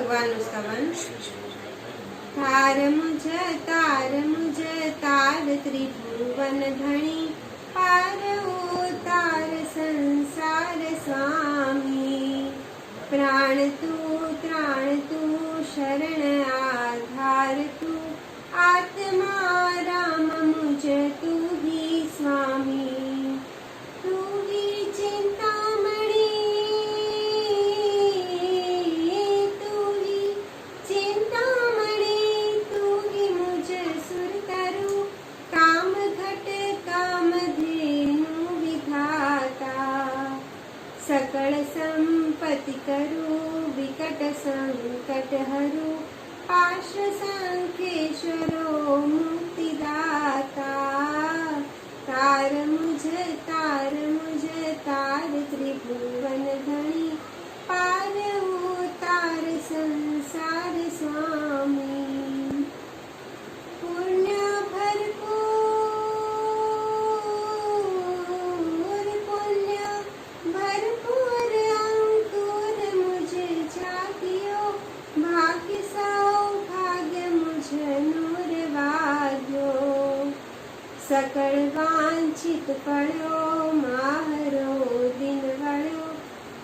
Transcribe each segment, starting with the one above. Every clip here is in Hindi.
वन उसका वन। तार मुझ तार त्रिभुवन धणी, पार उतार संसार स्वामी। प्राण तू शरण आधार तू, आत्मा राम मुझ तू ही स्वामी। तू ही चिंतामणि, तू ही चिंतामणि, तू ही मुझ सुरतरु, काम घट काम धेनु विधाता। सकल संपत्ति करु, विकट संकट हरु, पार्श्व संखेश्वरो मुक्तिदाता। तार मुझ तार त्रिभुवन धणी, पार उतार संसार स्वामी। पुण्य भरपूर अंकुर मुझे जागियो, भाग्य सौभाग्य मुझ नूर वाग्यो। सकल वांछित पड़ो, माहरो दिन वड़ो,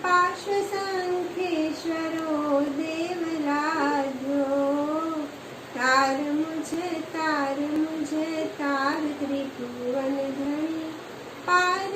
पार्श्व संखेश्वरो देवराज्यो। तार मुझ तार त्रिभुवन धणी, पार